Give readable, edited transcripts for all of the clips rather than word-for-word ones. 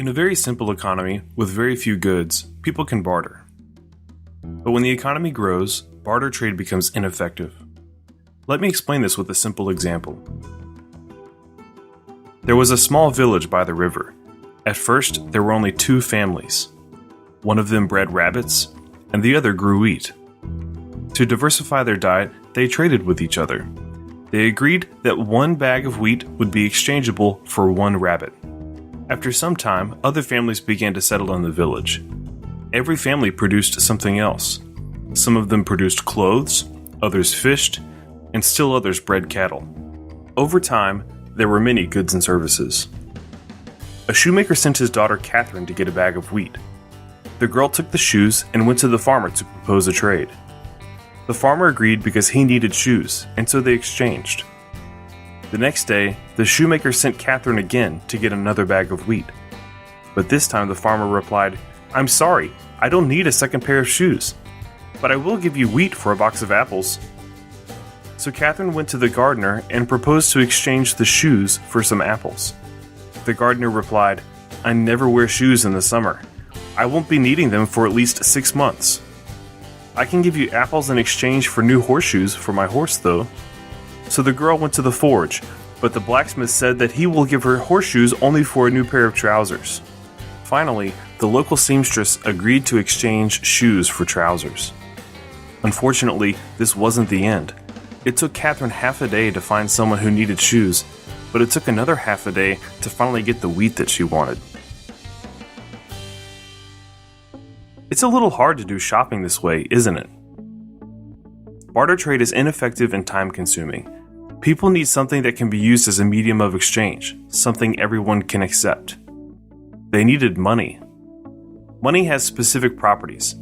In a very simple economy, with very few goods, people can barter. But when the economy grows, barter trade becomes ineffective. Let me explain this with a simple example. There was a small village by the river. At first, there were only two families. One of them bred rabbits, and the other grew wheat. To diversify their diet, they traded with each other. They agreed that one bag of wheat would be exchangeable for one rabbit. After some time, other families began to settle in the village. Every family produced something else. Some of them produced clothes, others fished, and still others bred cattle. Over time, there were many goods and services. A shoemaker sent his daughter Catherine to get a bag of wheat. The girl took the shoes and went to the farmer to propose a trade. The farmer agreed because he needed shoes, and so they exchanged. The next day, the shoemaker sent Catherine again to get another bag of wheat. But this time the farmer replied, "I'm sorry, I don't need a second pair of shoes, but I will give you wheat for a box of apples." So Catherine went to the gardener and proposed to exchange the shoes for some apples. The gardener replied, "I never wear shoes in the summer. I won't be needing them for at least 6 months. I can give you apples in exchange for new horseshoes for my horse, though." So the girl went to the forge, but the blacksmith said that he will give her horseshoes only for a new pair of trousers. Finally, the local seamstress agreed to exchange shoes for trousers. Unfortunately, this wasn't the end. It took Catherine half a day to find someone who needed shoes, but it took another half a day to finally get the wheat that she wanted. It's a little hard to do shopping this way, isn't it? Barter trade is ineffective and time-consuming. People need something that can be used as a medium of exchange, something everyone can accept. They needed money. Money has specific properties.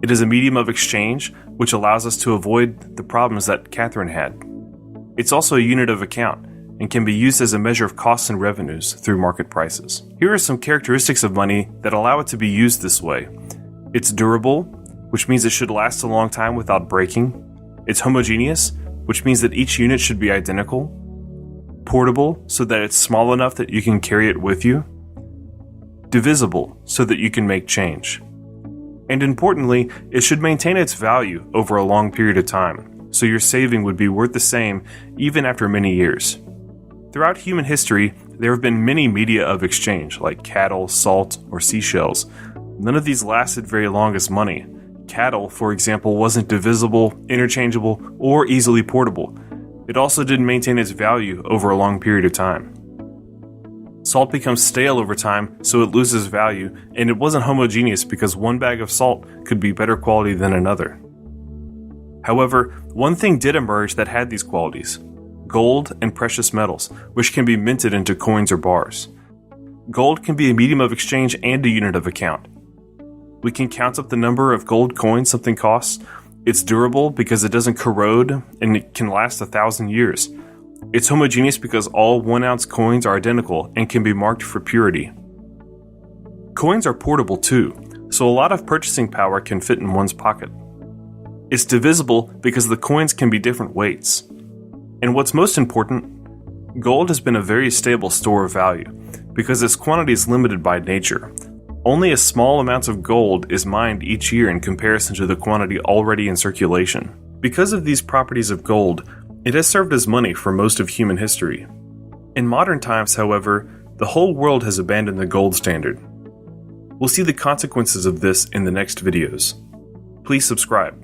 It is a medium of exchange, which allows us to avoid the problems that Catherine had. It's also a unit of account, and can be used as a measure of costs and revenues through market prices. Here are some characteristics of money that allow it to be used this way. It's durable, which means it should last a long time without breaking. It's homogeneous, which means that each unit should be identical. Portable, so that it's small enough that you can carry it with you. Divisible, so that you can make change. And importantly, it should maintain its value over a long period of time, so your saving would be worth the same even after many years. Throughout human history, there have been many media of exchange, like cattle, salt, or seashells. None of these lasted very long as money. Cattle, for example, wasn't divisible, interchangeable, or easily portable. It also didn't maintain its value over a long period of time. Salt becomes stale over time, so it loses value, and it wasn't homogeneous because one bag of salt could be better quality than another. However, one thing did emerge that had these qualities: gold and precious metals, which can be minted into coins or bars. Gold can be a medium of exchange and a unit of account. We can count up the number of gold coins something costs. It's durable because it doesn't corrode and it can last 1,000 years. It's homogeneous because all 1-ounce coins are identical and can be marked for purity. Coins are portable too, so a lot of purchasing power can fit in one's pocket. It's divisible because the coins can be different weights. And what's most important, gold has been a very stable store of value because its quantity is limited by nature. Only a small amount of gold is mined each year in comparison to the quantity already in circulation. Because of these properties of gold, it has served as money for most of human history. In modern times, however, the whole world has abandoned the gold standard. We'll see the consequences of this in the next videos. Please subscribe.